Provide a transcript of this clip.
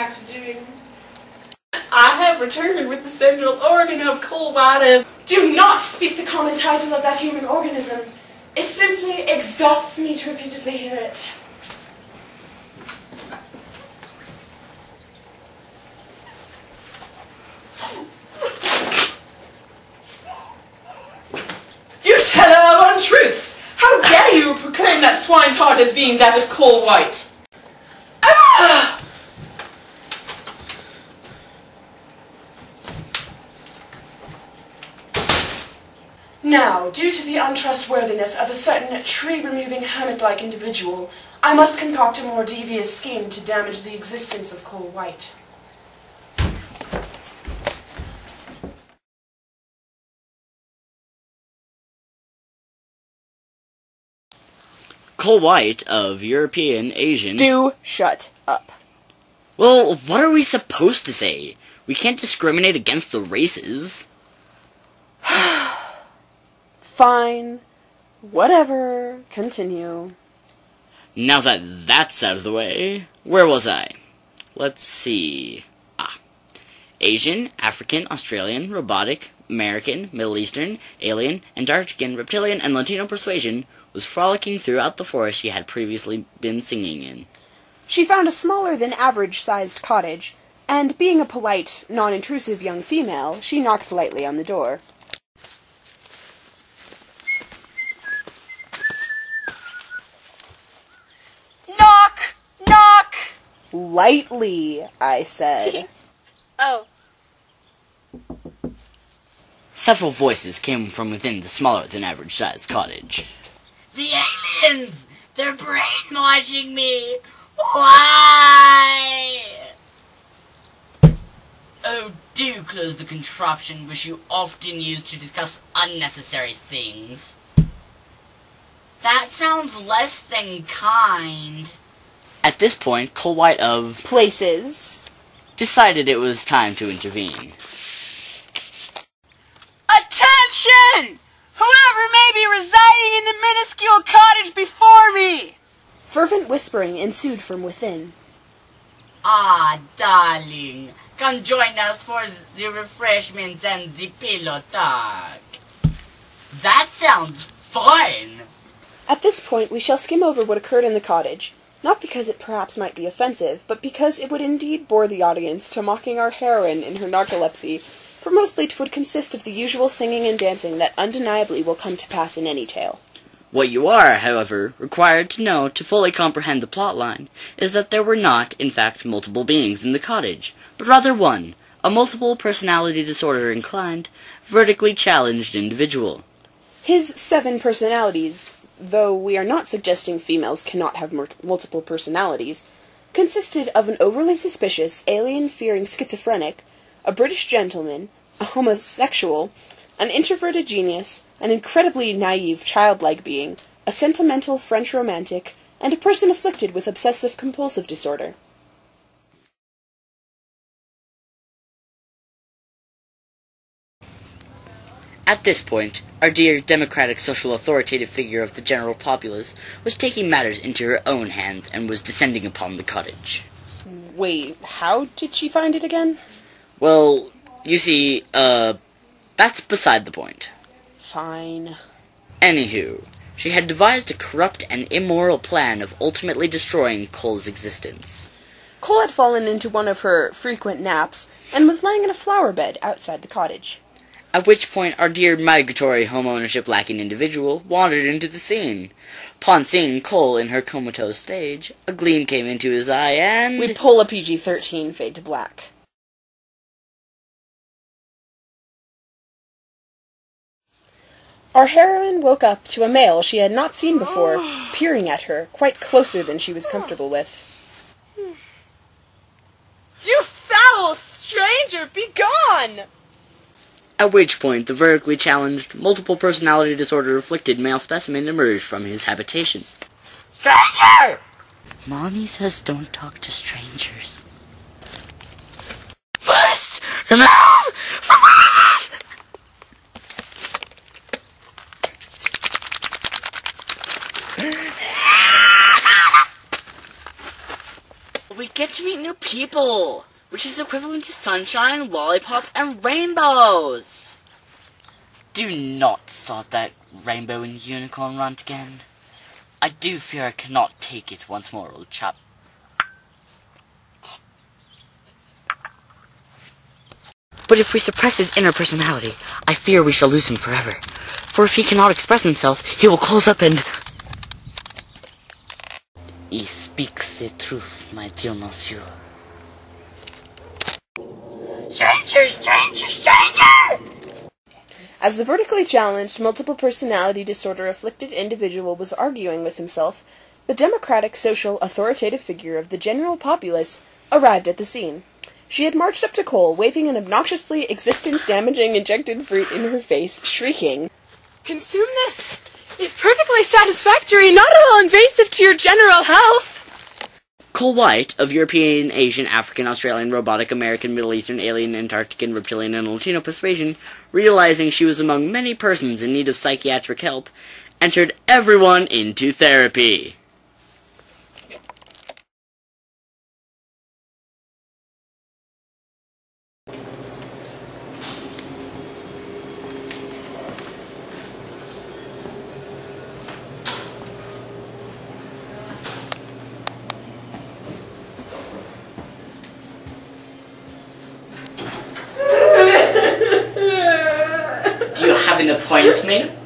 back to doing. I have returned with the central organ of coal water. Do not speak the common title of that human organism. It simply exhausts me to repeatedly hear it. You tell her untruths! How dare you proclaim that swine's heart as being that of coal white? Ah! Now, due to the untrustworthiness of a certain tree-removing hermit-like individual, I must concoct a more devious scheme to damage the existence of coal white. Coal white of European, Asian... Do shut up. Well, what are we supposed to say? We can't discriminate against the races. Fine. Whatever. Continue. Now that that's out of the way, where was I? Let's see. Asian, African, Australian, robotic, American, Middle Eastern, alien, Antarctican, reptilian, and Latino persuasion was frolicking throughout the forest she had previously been singing in. She found a smaller than average-sized cottage, and being a polite, non-intrusive young female, she knocked lightly on the door. Knock! Knock! Lightly, I said. Oh. Several voices came from within the smaller-than-average-sized cottage. The aliens! They're brainwashing me! Why? Oh, do close the contraption which you often use to discuss unnecessary things. That sounds less than kind. At this point, Coal White of Places decided it was time to intervene. Attention! Whoever may be residing in the minuscule cottage before me! Fervent whispering ensued from within. Ah, darling, come join us for the refreshments and the pillow talk. That sounds fun! At this point, we shall skim over what occurred in the cottage, not because it perhaps might be offensive, but because it would indeed bore the audience to mocking our heroine in her narcolepsy, for mostly it would consist of the usual singing and dancing that undeniably will come to pass in any tale. What you are, however, required to know to fully comprehend the plotline is that there were not, in fact, multiple beings in the cottage, but rather one, a multiple personality disorder inclined, vertically challenged individual. His 7 personalities, though we are not suggesting females cannot have multiple personalities, consisted of an overly suspicious, alien-fearing schizophrenic, a British gentleman, a homosexual, an introverted genius, an incredibly naive, childlike being, a sentimental French romantic, and a person afflicted with obsessive-compulsive disorder. At this point, our dear democratic social authoritative figure of the general populace was taking matters into her own hands and was descending upon the cottage. Wait, how did she find it again? Well, you see, that's beside the point. Fine. Anywho, she had devised a corrupt and immoral plan of ultimately destroying Cole's existence. Cole had fallen into one of her frequent naps, and was lying in a flower bed outside the cottage. At which point our dear migratory home-ownership-lacking individual wandered into the scene. Upon seeing Cole in her comatose stage, a gleam came into his eye and... We pull a PG-13 fade to black. Our heroine woke up to a male she had not seen before, peering at her, quite closer than she was comfortable with. You foul stranger, be gone! At which point the vertically challenged, multiple personality disorder-afflicted male specimen emerged from his habitation. Stranger! Mommy says don't talk to strangers. Must remove from us! We get get to meet new people, which is equivalent to sunshine, lollipops, and rainbows. Do not start that rainbow and unicorn rant again. I do fear I cannot take it once more, old chap. But if we suppress his inner personality, I fear we shall lose him forever. For if he cannot express himself, he will close up and... He speaks the truth, my dear monsieur. Stranger, stranger, stranger! As the vertically challenged, multiple personality disorder-afflicted individual was arguing with himself, the democratic, social, authoritative figure of the general populace arrived at the scene. She had marched up to Cole, waving an obnoxiously existence-damaging injected fruit in her face, shrieking, Consume this! It's perfectly satisfactory, not at all invasive to your general health! Cole White, of European, Asian, African, Australian, robotic, American, Middle Eastern, alien, Antarctican, reptilian, and Latino persuasion, realizing she was among many persons in need of psychiatric help, entered everyone into therapy. Do you have an appointment?